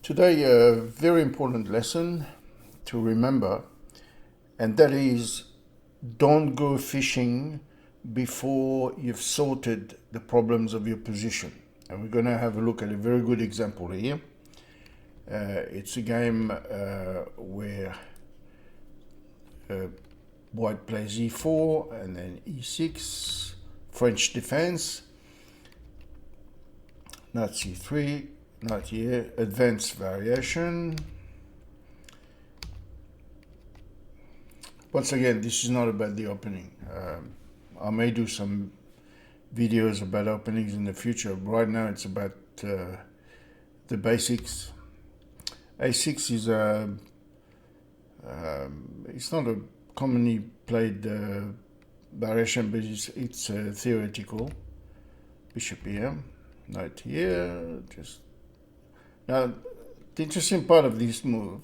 Today, a very important lesson to remember, and that is don't go fishing before you've sorted the problems of your position. And we're going to have a look at a very good example here. It's a game where white plays e4 and then e6, French defense, knight c3, knight here, advanced variation. Once again, this is not about the opening. I may do some videos about openings in the future. Right now it's about the basics. a6 is it's not a commonly played variation, but it's theoretical. Bishop here, knight here. Just now, the interesting part of this move,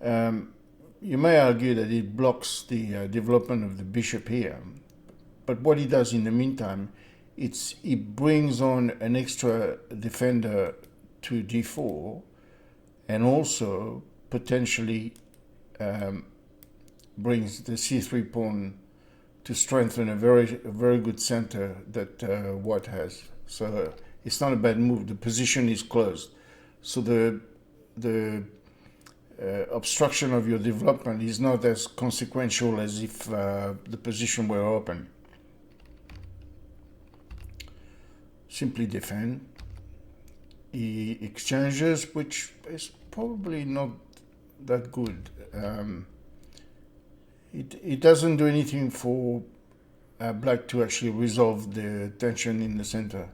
you may argue that it blocks the development of the bishop here, but what it does in the meantime, it brings on an extra defender to d4, and also potentially brings the c3 pawn to strengthen a very good center that white has. So it's not a bad move. The position is closed, so the obstruction of your development is not as consequential as if the position were open. Simply defend. He exchanges, which is probably not that good. It doesn't do anything for black to actually resolve the tension in the center.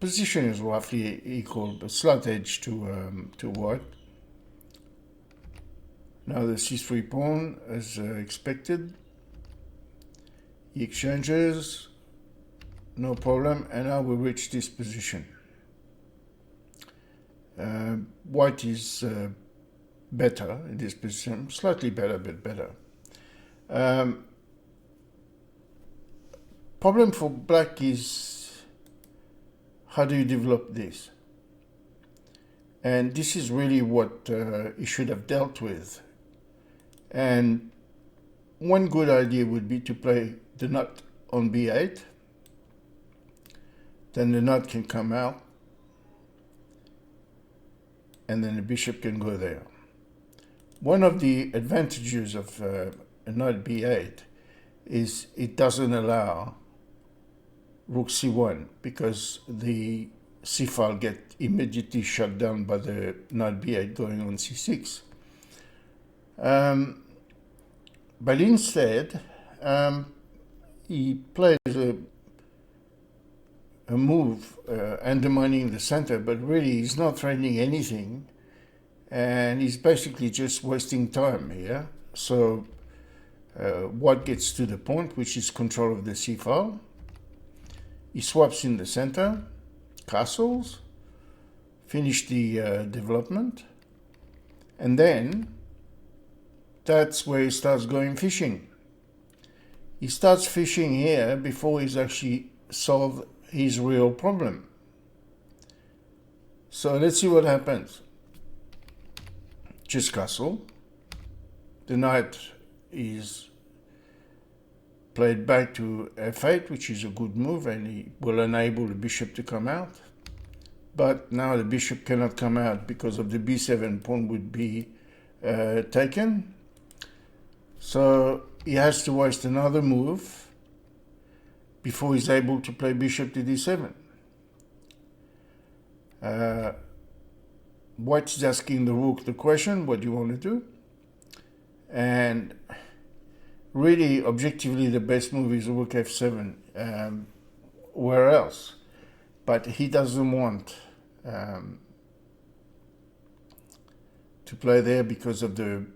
Position is roughly equal, but slight edge to white. Now the c3 pawn, as expected. He exchanges, no problem, and now we reach this position. White is better in this position, slightly better, but better. Problem for black is, how do you develop this? And this is really what he should have dealt with. And one good idea would be to play the knight on b8. Then the knight can come out, and then the bishop can go there. One of the advantages of a knight b8 is it doesn't allow rook c1, because the c file get immediately shut down by the knight b8 going on c6. But instead, he plays a move undermining the center, but really he's not threatening anything, and he's basically just wasting time here. So white gets to the point, which is control of the c file. He swaps in the center, castles, finish the development, and then that's where he starts going fishing. He starts fishing here before he's actually solved his real problem. So let's see what happens. Just castle. The knight is played back to f8, which is a good move, and he will enable the bishop to come out. But now the bishop cannot come out because of the b7 pawn would be taken. So he has to waste another move before he's able to play bishop to d7. White is asking the rook the question, what do you want to do? And really, objectively, the best move is rook f7. Where else? But he doesn't want to play there because of the...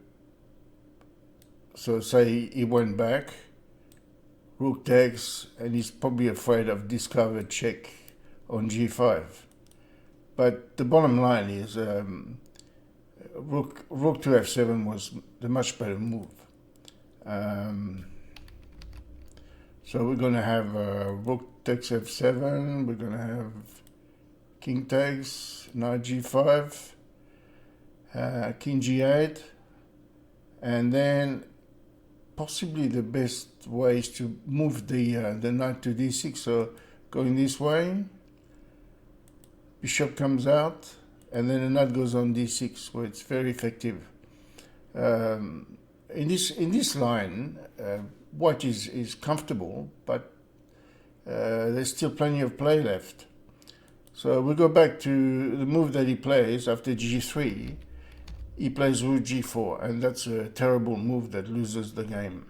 So say he went back, rook takes, and he's probably afraid of discovered check on g5. But the bottom line is rook to f7 was the much better move. So we're going to have rook takes f7, we're going to have king takes, knight g5, king g8, and then possibly the best way is to move the knight to d6. So going this way, bishop comes out, and then the knight goes on d6, where it's very effective. In this line, white is comfortable, but there's still plenty of play left. So we go back to the move that he plays after g3. He plays rook g4, and that's a terrible move that loses the game.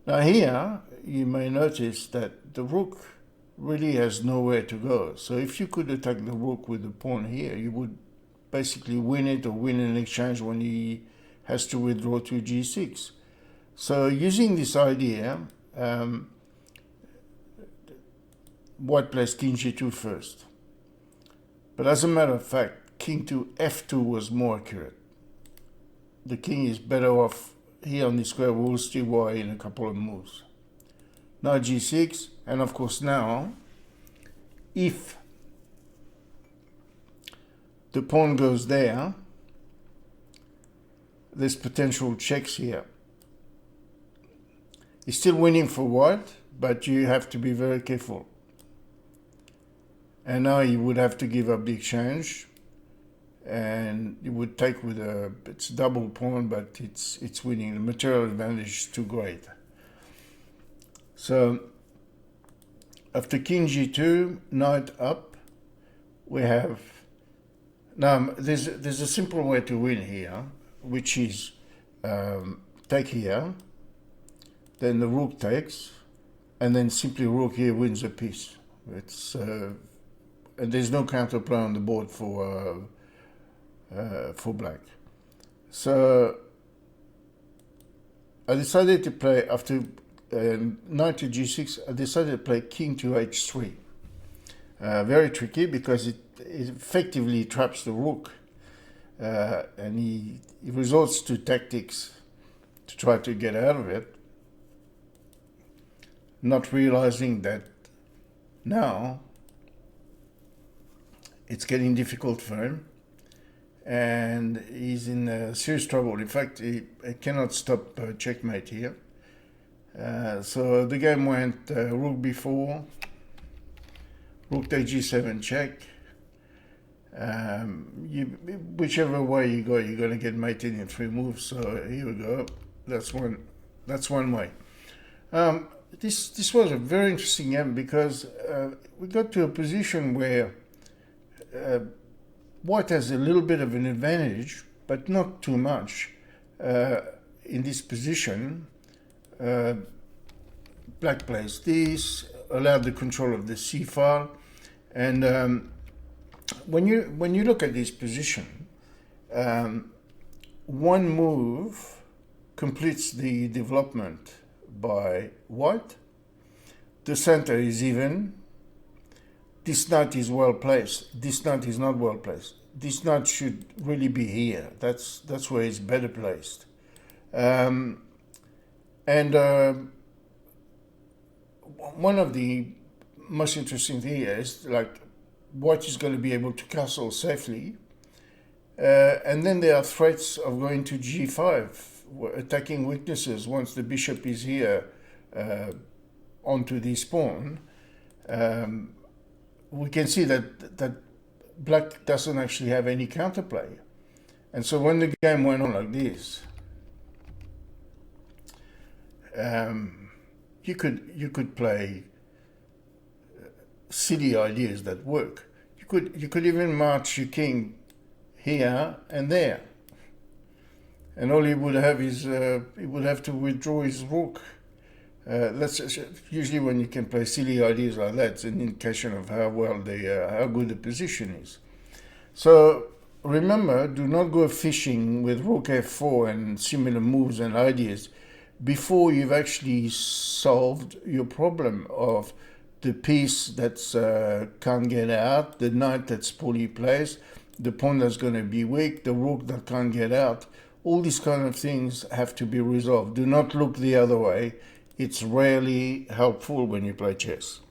Now here, you may notice that the rook really has nowhere to go. So if you could attack the rook with the pawn here, you would basically win it or win an exchange when he has to withdraw to g6. So using this idea, white plays king g2 first. But as a matter of fact, king to f2 was more accurate. The king is better off here on the square. We'll see why in a couple of moves. Now g6, and of course now, if the pawn goes there, there's potential checks here. He's still winning for white, but you have to be very careful. And now you would have to give up the exchange, and you would take with it's double pawn, but it's winning. The material advantage is too great. So after king g2, knight up, we have, now there's a simple way to win here, which is take here, then the rook takes, and then simply rook here wins a piece. It's and there's no counterplay on the board for black. So I decided to play after knight to g6. I decided to play king to h3. Very tricky because it effectively traps the rook, and he resorts to tactics to try to get out of it, not realizing that now it's getting difficult for him, and he's in serious trouble. In fact, he cannot stop checkmate here. So the game went rook b4, rook takes g7 check. Whichever way you go, you're going to get mated in 3 moves. So here we go. That's one way. This was a very interesting game because we got to a position where white has a little bit of an advantage, but not too much. In this position, black plays this, allowed the control of the c file, and when you look at this position, one move completes the development by white. The center is even. This knight is well placed. This knight is not well placed. This knight should really be here. That's where it's better placed. And one of the most interesting things here is like white is going to be able to castle safely, and then there are threats of going to g5, attacking weaknesses once the bishop is here onto this pawn. We can see that black doesn't actually have any counterplay, and so when the game went on like this, you could play silly ideas that work. You could even march your king here and there, and all he would have is he would have to withdraw his rook. That's usually when you can play silly ideas like that. It's an indication of how well how good the position is. So remember, do not go fishing with rook f4 and similar moves and ideas before you've actually solved your problem of the piece that's can't get out, the knight that's poorly placed, the pawn that's going to be weak, the rook that can't get out. All these kind of things have to be resolved. Do not look the other way. It's rarely helpful when you play chess.